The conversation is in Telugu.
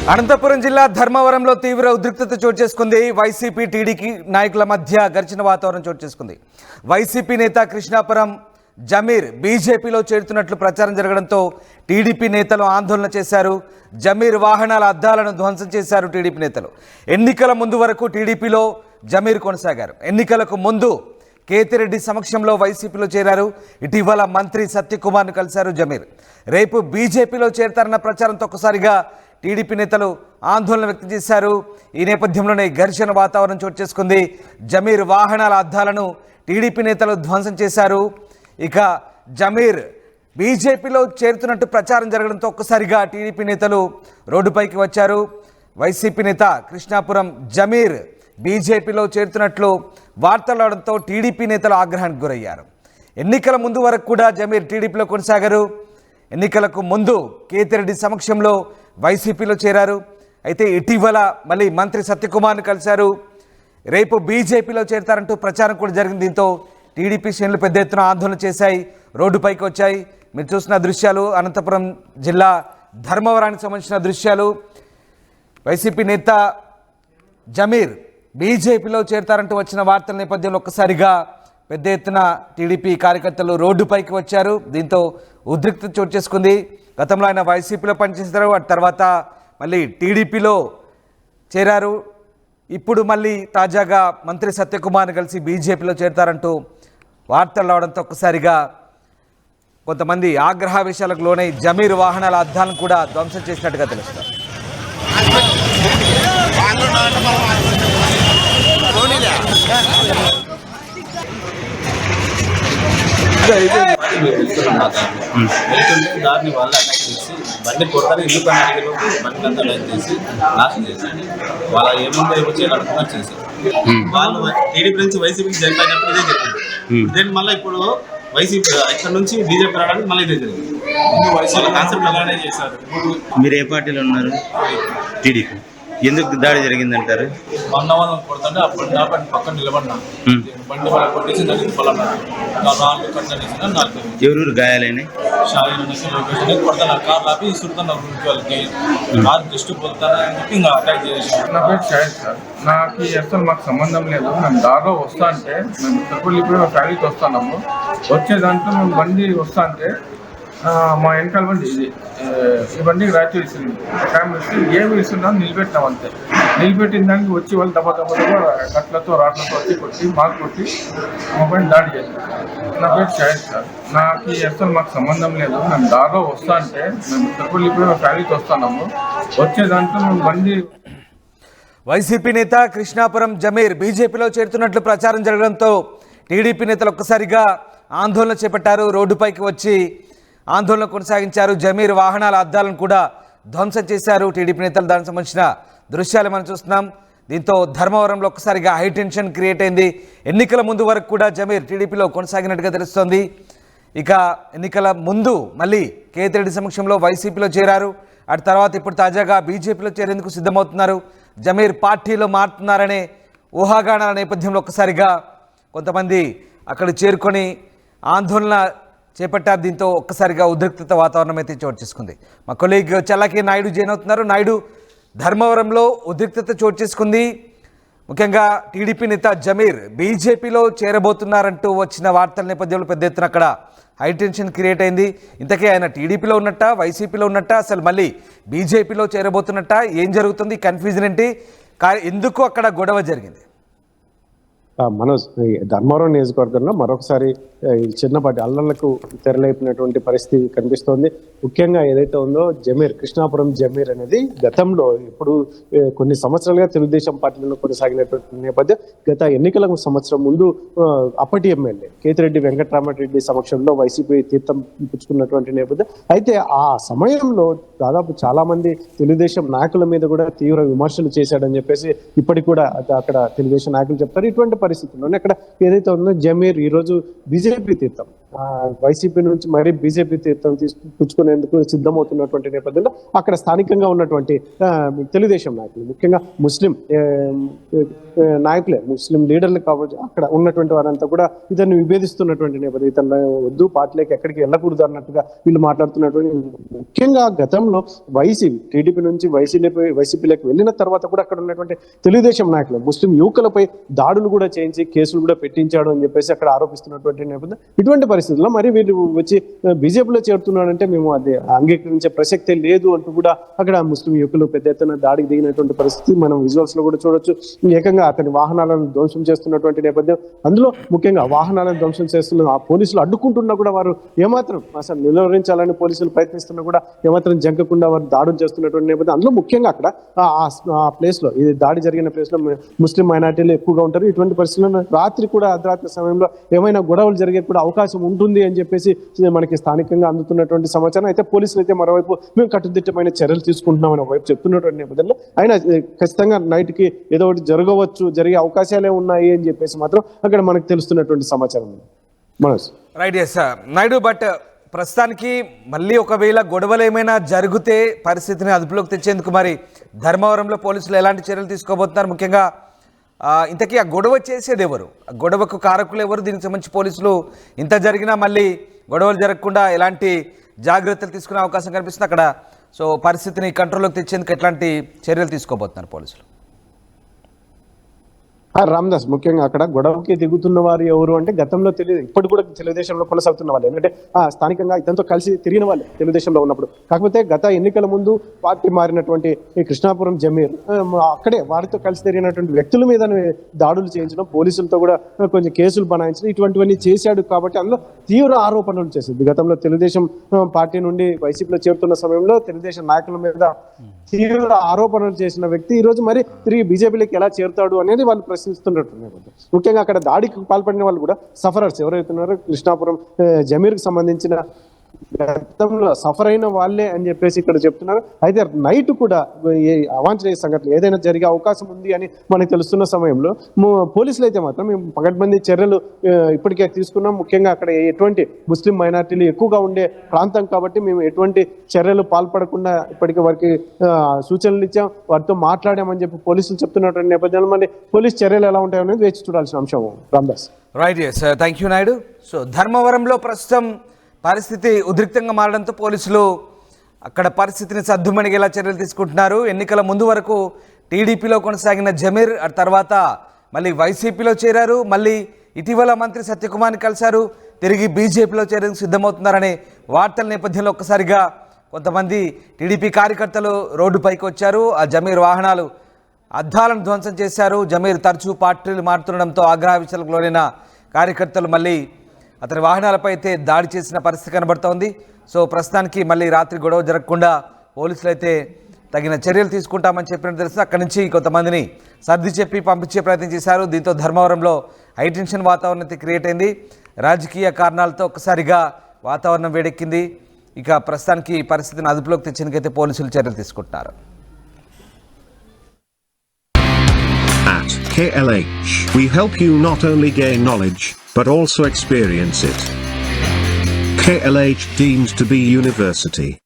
అనంతపురం జిల్లా ధర్మవరంలో తీవ్ర ఉద్రిక్తత చోటు చేసుకుంది. వైసీపీ టీడీపీ నాయకుల మధ్య ఘర్షణ వాతావరణం చోటు చేసుకుంది. వైసీపీ నేత కృష్ణాపురం జమీర్ బీజేపీలో చేరుతున్నట్లు ప్రచారం జరగడంతో టీడీపీ నేతలు ఆందోళన చేశారు. జమీర్ వాహనాల అద్దాలను ధ్వంసం చేశారు. టీడీపీ నేతలు ఎన్నికల ముందు వరకు టీడీపీలో జమీర్ కొనసాగారు. ఎన్నికలకు ముందు కేతిరెడ్డి సమక్షంలో వైసీపీలో చేరారు. ఇటీవల మంత్రి సత్యకుమార్ను కలిశారు జమీర్. రేపు బీజేపీలో చేరతారన్న ప్రచారంతో ఒక్కసారిగా టీడీపీ నేతలు ఆందోళన వ్యక్తం చేశారు. ఈ నేపథ్యంలోనే ఘర్షణ వాతావరణం చోటు చేసుకుంది. జమీర్ వాహనాల అద్దాలను టీడీపీ నేతలు ధ్వంసం చేశారు. ఇక జమీర్ బీజేపీలో చేరుతున్నట్టు ప్రచారం జరగడంతో ఒక్కసారిగా టీడీపీ నేతలు రోడ్డుపైకి వచ్చారు. వైసీపీ నేత కృష్ణాపురం జమీర్ బీజేపీలో చేరుతున్నట్లు వార్తలు రావడంతో టీడీపీ నేతలు ఆగ్రహానికి గురయ్యారు. ఎన్నికల ముందు వరకు కూడా జమీర్ టీడీపీలో కొనసాగారు. ఎన్నికలకు ముందు కేతిరెడ్డి సమక్షంలో వైసీపీలో చేరారు. అయితే ఇటీవల మళ్ళీ మంత్రి సత్యకుమార్ను కలిశారు. రేపు బీజేపీలో చేరతారంటూ ప్రచారం కూడా జరిగింది. దీంతో టీడీపీ శ్రేణులు పెద్ద ఎత్తున ఆందోళన చేశాయి, రోడ్డుపైకి వచ్చాయి. మీరు చూసిన దృశ్యాలు అనంతపురం జిల్లా ధర్మవరానికి సంబంధించిన దృశ్యాలు. వైసీపీ నేత జమీర్ బీజేపీలో చేరతారంటూ వచ్చిన వార్తల నేపథ్యంలో ఒక్కసారిగా పెద్ద ఎత్తున టీడీపీ కార్యకర్తలు రోడ్డుపైకి వచ్చారు. దీంతో ఉద్రిక్తత చోటు చేసుకుంది. గతంలో ఆయన వైసీపీలో పనిచేశారు, ఆ తర్వాత మళ్ళీ టీడీపీలో చేరారు. ఇప్పుడు మళ్ళీ తాజాగా మంత్రి సత్యకుమార్ని కలిసి బీజేపీలో చేరతారంటూ వార్తలు రావడంతో ఒక్కసారిగా కొంతమంది ఆగ్రహావేశాలకు లోనై జమీర్ వాహనాల అద్దాలను కూడా ధ్వంసం చేసినట్టుగా తెలుస్తారు. దాన్ని వాళ్ళు అటాక్ చేసి బండి కొడతారు, ఇల్లు పని అడిగిలో బండి అంతా లైన్ చేసి నాశనం చేశారు. వాళ్ళ ఏముందో ఏమో చేయాలనుకున్నా చేశారు. వాళ్ళు టీడీపీ నుంచి వైసీపీకి జరిగినప్పుడు ఇదే జరిగింది. దెన్ మళ్ళీ ఇప్పుడు వైసీపీ ఇక్కడ నుంచి బీజేపీ రావడానికి మళ్ళీ ఇదే జరిగింది. వాళ్ళ కాన్సెప్ట్ అలానే చేశారు. మీరు ఏ పార్టీలో ఉన్నారు? టీడీపీ. ఎందుకు దాడి జరిగిందంటారు? మొన్న వాళ్ళని కొడుతుంటే అప్పుడు నా బండి పక్కన నిలబడినా బండి వాళ్ళ కొట్టేసి జరిగింది. పొలం నాలుగు కట్టేసిన నాలుగు ఎవరు గాయాలని లొకేషన్ కొడతాను కార్ లాపి ఇస్తున్నారు వాళ్ళకి. కార్ జస్ట్ పోతానని చెప్పి ఇంకా అటాక్ చేసి. నా పేరు షాహిద్ సార్. నాకు అసలు మాకు సంబంధం లేదు. మేము దారిలో వస్తా అంటే మేము తిరుపతిలో ఫ్యామిలీకి వస్తున్నాము. వచ్చే దాంట్లో మేము బండి వస్తా అంటే మా వెనకాల బండి ఈ బండికి రాచి వేసింది. ఫ్యామిలీ ఏమి ఇస్తున్నాం నిలబెట్టినాం అంతే. నిలబెట్టిన దానికి వచ్చి వాళ్ళు దెబ్బ కట్లతో రాట్లతో వచ్చి కొట్టి మాకు కొట్టి మా బండి దాడి చేశారు. నా పేరు షాహిద్ సార్. నాకు అసలు మాకు సంబంధం లేదు. మేము దారిలో వస్తా అంటే మేము తిరుపతిలో ఫ్యామిలీకి వస్తున్నాము. వచ్చే దాంట్లో మేము బండి. వైసీపీ నేత కృష్ణాపురం జమీర్ బీజేపీలో చేరుతున్నట్లు ప్రచారం జరగడంతో టీడీపీ నేతలు ఒక్కసారిగా ఆందోళన చేపట్టారు. రోడ్డుపైకి వచ్చి ఆందోళన కొనసాగించారు. జమీర్ వాహనాల అద్దాలను కూడా ధ్వంసం చేశారు టీడీపీ నేతలు. దానికి సంబంధించిన దృశ్యాలు మనం చూస్తున్నాం. దీంతో ధర్మవరంలో ఒక్కసారిగా హై టెన్షన్ క్రియేట్ అయింది. ఎన్నికల ముందు వరకు కూడా జమీర్ టీడీపీలో కొనసాగినట్టుగా తెలుస్తోంది. ఇక ఎన్నికల ముందు మళ్ళీ కేతిరెడ్డి సమక్షంలో వైసీపీలో చేరారు. అటు తర్వాత ఇప్పుడు తాజాగా బీజేపీలో చేరేందుకు సిద్ధమవుతున్నారు. జమీర్ పార్టీలో మారుతున్నారనే ఊహాగానాల నేపథ్యంలో ఒక్కసారిగా కొంతమంది అక్కడ చేరుకొని ఆందోళన చేపట్టారు. దీంతో ఒక్కసారిగా ఉద్రిక్తత వాతావరణం అయితే చోటు చేసుకుంది. మా కొలీగ్ చల్లాకి నాయుడు జాయిన్ అవుతున్నారు. నాయుడు, ధర్మవరంలో ఉద్రిక్తత చోటు చేసుకుంది. ముఖ్యంగా టీడీపీ నేత జమీర్ బీజేపీలో చేరబోతున్నారంటూ వచ్చిన వార్తల నేపథ్యంలో పెద్ద ఎత్తున అక్కడ హైటెన్షన్ క్రియేట్ అయింది. ఇంతకీ ఆయన టీడీపీలో ఉన్నట్ట, వైసీపీలో ఉన్నట్ట, అసలు మళ్ళీ బీజేపీలో చేరబోతున్నట్ట, ఏం జరుగుతుంది, కన్ఫ్యూజన్ ఏంటి, ఎందుకు అక్కడ గొడవ జరిగింది? మన ధర్మవరం నియోజకవర్గంలో మరొకసారి చిన్నపాటి అల్లర్లకు తెరలేపినటువంటి పరిస్థితి కనిపిస్తోంది. ముఖ్యంగా ఏదైతే ఉందో జమీర్, కృష్ణాపురం జమీర్ అనేది గతంలో ఇప్పుడు కొన్ని సంవత్సరాలుగా తెలుగుదేశం పార్టీలో కొనసాగినటువంటి నేపథ్యం. గత ఎన్నికల సంవత్సరం ముందు అప్పటి ఎమ్మెల్యే కేతిరెడ్డి వెంకటరామరెడ్డి సమక్షంలో వైసీపీ తీర్థం పుచ్చుకున్నటువంటి నేపథ్యం. అయితే ఆ సమయంలో దాదాపు చాలా మంది తెలుగుదేశం నాయకుల మీద కూడా తీవ్ర విమర్శలు చేశాడని చెప్పేసి ఇప్పటికి కూడా అక్కడ తెలుగుదేశం నాయకులు చెప్తారు. ఇటువంటి పరిస్థితుల్లోనే అక్కడ ఏదైతే ఉందో జమీర్ ఈరోజు బీజేపీ తీర్థం వైసీపీ నుంచి మరీ బీజేపీ తీర్థం పుచ్చుకునేందుకు సిద్ధమవుతున్నటువంటి నేపథ్యంలో అక్కడ స్థానికంగా ఉన్నటువంటి తెలుగుదేశం నాయకులు, ముఖ్యంగా ముస్లిం నాయకులే, ముస్లిం లీడర్లు కావచ్చు, అక్కడ ఉన్నటువంటి వారంతా కూడా ఇతన్ని విభేదిస్తున్నటువంటి నేపథ్యం, ఇతను వద్దు పార్టీలోకి ఎక్కడికి వెళ్ళకూడదు అన్నట్టుగా వీళ్ళు మాట్లాడుతున్నటువంటి. ముఖ్యంగా గతంలో టీడీపీ నుంచి వైసీపీలోకి వెళ్ళిన తర్వాత కూడా అక్కడ ఉన్నటువంటి తెలుగుదేశం నాయకులు ముస్లిం యువకులపై దాడులు కూడా చేయించి కేసులు కూడా పెట్టించాడు అని చెప్పేసి అక్కడ ఆరోపిస్తున్నటువంటి నేపథ్యం. ఇటువంటి పరిస్థితుల్లో మరి వీళ్ళు వచ్చి బీజేపీలో చేరుతున్నాడంటే మేము అది అంగీకరించే ప్రసక్తే లేదు అంటూ కూడా అక్కడ ముస్లిం యువకులు పెద్ద ఎత్తున దాడికి దిగినటువంటి పరిస్థితి మనం విజువల్స్ లో కూడా చూడొచ్చు. ఏకంగా అతని వాహనాలను ధ్వంసం చేస్తున్నటువంటి నేపథ్యం, అందులో ముఖ్యంగా వాహనాలను ధ్వంసం చేస్తున్న ఆ పోలీసులు అడ్డుకుంటున్నా కూడా వారు ఏమాత్రం అసలు నిలువరించాలని పోలీసులు ప్రయత్నిస్తున్నా కూడా ఏమాత్రం జంకకుండా వారు దాడులు చేస్తున్నటువంటి నేపథ్యం. అందులో ముఖ్యంగా అక్కడ ఆ ప్లేస్ లో, ఇది దాడి జరిగిన ప్లేస్ లో ముస్లిం మైనార్టీలు ఎక్కువగా ఉంటారు. ఇటువంటి పరిస్థితుల్లో రాత్రి కూడా అర్ధరాత్రి సమయంలో ఏమైనా గొడవలు జరిగే కూడా అవకాశం ఉంటుంది అని చెప్పేసి మనకి స్థానికంగా అందుతున్నటువంటి సమాచారం. అయితే పోలీసులు అయితే మరోవైపు మేము కట్టుదిట్టమైన చర్యలు తీసుకుంటున్నామని ఒకవైపు చెప్తున్నటువంటి నేపథ్యంలో అయినా ఖచ్చితంగా నైట్ కి ఏదో ఒకటి జరిగే అవకాశాలే ఉన్నాయి అని చెప్పేసి మాత్రం అక్కడ మనకు తెలుస్తున్నటువంటి సమాచారం. Manoj right, S Naidu. But ప్రస్తుతానికి మళ్ళీ ఒకవేళ గొడవలు ఏమైనా జరిగితే పరిస్థితిని అదుపులోకి తెచ్చేందుకు మరి ధర్మవరంలో పోలీసులు ఎలాంటి చర్యలు తీసుకోబోతున్నారు? ముఖ్యంగా ఇంతకీ ఆ గొడవ చేసేది ఎవరు, ఆ గొడవకు కారకులు ఎవరు? దీనికి సంబంధించి పోలీసులు ఇంత జరిగినా మళ్ళీ గొడవలు జరగకుండా ఎలాంటి జాగ్రత్తలు తీసుకునే అవకాశం కనిపిస్తుంది అక్కడ? సో పరిస్థితిని కంట్రోల్లోకి తెచ్చేందుకు ఎట్లాంటి చర్యలు తీసుకోబోతున్నారు పోలీసులు? రామదాస్, ముఖ్యంగా అక్కడ గొడవకి దిగుతున్న వారు ఎవరు అంటే గతంలో తెలియదు, ఇప్పటి కూడా తెలుగుదేశంలో కొనసాగుతున్న వాళ్ళు, ఎందుకంటే స్థానికంగా ఇతనితో కలిసి తిరిగిన వాళ్ళు తెలుగుదేశంలో ఉన్నప్పుడు. కాకపోతే గత ఎన్నికల ముందు పార్టీ మారినటువంటి ఈ కృష్ణాపురం జమీర్ అక్కడే వారితో కలిసి తిరిగినటువంటి వ్యక్తుల మీద దాడులు చేయించడం, పోలీసులతో కూడా కొంచెం కేసులు బనాయించడం, ఇటువంటివన్నీ చేశాడు. కాబట్టి అందులో తీవ్ర ఆరోపణలు చేసింది. గతంలో తెలుగుదేశం పార్టీ నుండి వైసీపీలో చేరుతున్న సమయంలో తెలుగుదేశం నాయకుల మీద తీవ్ర ఆరోపణలు చేసిన వ్యక్తి ఈ రోజు మరి తిరిగి బీజేపీలోకి ఎలా చేరుతాడు అనేది వాళ్ళు ప్రశ్నిస్తున్నట్టు. ముఖ్యంగా అక్కడ దాడికి పాల్పడిన వాళ్ళు కూడా సఫరర్స్ ఎవరైతే ఉన్నారో కృష్ణాపురం జమీర్కి సంబంధించిన గతంలో సఫర్ అయిన వాళ్ళే అని చెప్పేసి ఇక్కడ చెప్తున్నారు. అయితే నైట్ కూడా అవాంఛనీయ సంఘటనలు ఏదైనా జరిగే అవకాశం ఉంది అని మనకు తెలుస్తున్న సమయంలో పోలీసులు అయితే మాత్రం మేము పకడ్బందీ చర్యలు ఇప్పటికే తీసుకున్నాం. ముఖ్యంగా అక్కడ ఎటువంటి ముస్లిం మైనార్టీలు ఎక్కువగా ఉండే ప్రాంతం కాబట్టి మేము ఎటువంటి చర్యలు పాల్పడకుండా ఇప్పటికే వారికి సూచనలు ఇచ్చాం, వారితో మాట్లాడామని చెప్పి పోలీసులు చెప్తున్నటువంటి నేపథ్యంలో మరి పోలీస్ చర్యలు ఎలా ఉంటాయో అనేది వేచి చూడాల్సిన అంశం. Ramdas. Right, yes, thank you Naidu. So ధర్మవరంలో ప్రస్తుతం పరిస్థితి ఉద్రిక్తంగా మారడంతో పోలీసులు అక్కడ పరిస్థితిని సద్దుమణిగేలా చర్యలు తీసుకుంటున్నారు. ఎన్నికల ముందు వరకు టీడీపీలో కొనసాగిన జమీర్ ఆ తర్వాత మళ్ళీ వైసీపీలో చేరారు. మళ్ళీ ఇటీవల మంత్రి సత్యకుమార్ని కలిశారు. తిరిగి బీజేపీలో చేరేందుకు సిద్ధమవుతున్నారనే వార్తల నేపథ్యంలో ఒక్కసారిగా కొంతమంది టీడీపీ కార్యకర్తలు రోడ్డుపైకి వచ్చారు. ఆ జమీర్ వాహనాలు అద్దాలను ధ్వంసం చేశారు. జమీర్ తరచూ పార్టీలు మారుతుండడంతో ఆగ్రహ విషయాలకు లోనైన కార్యకర్తలు మళ్ళీ అతని వాహనాలపై అయితే దాడి చేసిన పరిస్థితి కనబడుతోంది. సో ప్రస్తుతానికి మళ్ళీ రాత్రి గొడవ జరగకుండా పోలీసులు అయితే తగిన చర్యలు తీసుకుంటామని చెప్పినట్టు తెలుస్తుంది. అక్కడి నుంచి కొంతమందిని సర్ది చెప్పి పంపించే ప్రయత్నం చేశారు. దీంతో ధర్మవరంలో హైటెన్షన్ వాతావరణం అయితే క్రియేట్ అయింది. రాజకీయ కారణాలతో ఒక్కసారిగా వాతావరణం వేడెక్కింది. ఇక ప్రస్తుతానికి పరిస్థితిని అదుపులోకి తెచ్చేందుకైతే పోలీసులు చర్యలు తీసుకుంటున్నారు. At KLH, we help you not only gain knowledge, but also experience it. KLH deemed to be university.